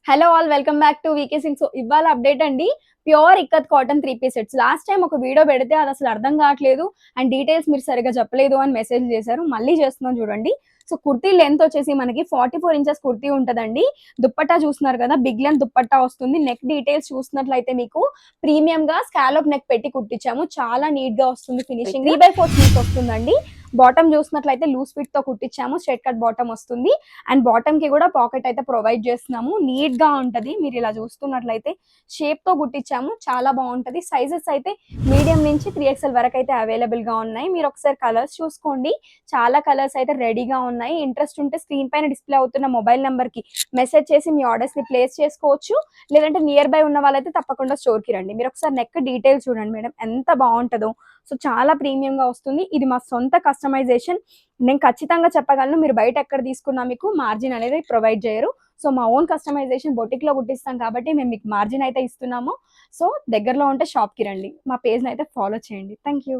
Hello all welcome back to VK Singh. So ఇవాళ update అండి, pure ikat cotton 3 piece sets. Last time ఒక video పెడితే అది అసలు అర్థం కావట్లేదు అండ్ డీటెయిల్స్ మీరు సరిగా చెప్పలేదు అని మెసేజ్ చేశారు. మళ్ళీ చేస్తున్నాం చూడండి. సో కుర్తీ లెంత్ వచ్చేసి మనకి 44 ఇంచెస్ కుర్తీ ఉంటుందండి. దుప్పట్టా చూస్తున్నారు కదా, బిగ్ లెంత్ దుప్పట్టా వస్తుంది. నెక్ డీటెయిల్స్ చూసినట్లయితే మీకు ప్రీమియం గా స్కాలప్ నెక్ పెట్టి కుట్టించాము. చాలా నీట్ గా వస్తుంది ఫినిషింగ్. 3/4 స్లీవ్స్ వస్తుందండి. బాటమ్ చూసినట్లయితే లూజ్ ఫిట్ తో కుట్టించాము. స్ట్రైట్ కట్ బాటమ్ వస్తుంది అండ్ బాటమ్ కి కూడా పాకెట్ అయితే ప్రొవైడ్ చేస్తున్నాము. నీట్ గా ఉంటది. మీరు ఇలా చూస్తున్నట్లయితే షేప్ తో కుట్టించాము. చాలా బాగుంటది. సైజెస్ అయితే మీడియం నుంచి 3XL వరకు అయితే అవైలబుల్ గా ఉన్నాయి. మీరు ఒకసారి కలర్స్ చూసుకోండి. చాలా కలర్స్ అయితే రెడీగా ఉన్నాయి. ఇంట్రెస్ట్ ఉంటే స్క్రీన్ పైన డిస్ప్లే అవుతున్న మొబైల్ నెంబర్ కి మెసేజ్ చేసి మీ ఆర్డర్స్ ని ప్లేస్ చేసుకోవచ్చు. లేదంటే నియర్ బై ఉన్న వాళ్ళైతే తప్పకుండా స్టోర్ కి రండి. మీరు ఒకసారి నెక్ డీటెయిల్స్ చూడండి మేడం, ఎంత బాగుంటుందో. సో చాలా ప్రీమియం గా వస్తుంది. ఇది మా సొంత కస్టమైజేషన్. నేను ఖచ్చితంగా చెప్పగలను, మీరు బయట ఎక్కడ తీసుకున్నా మీకు మార్జిన్ అనేది ప్రొవైడ్ చేయరు. సో మా ఓన్ కస్టమైజేషన్ బొటిక్ లో కుట్టిస్తాం కాబట్టి మేము మీకు మార్జిన్ అయితే ఇస్తున్నాము. సో దగ్గరలో ఉంటే షాప్ కి రండి, మా పేజ్ అయితే ఫాలో చేయండి. Thank you.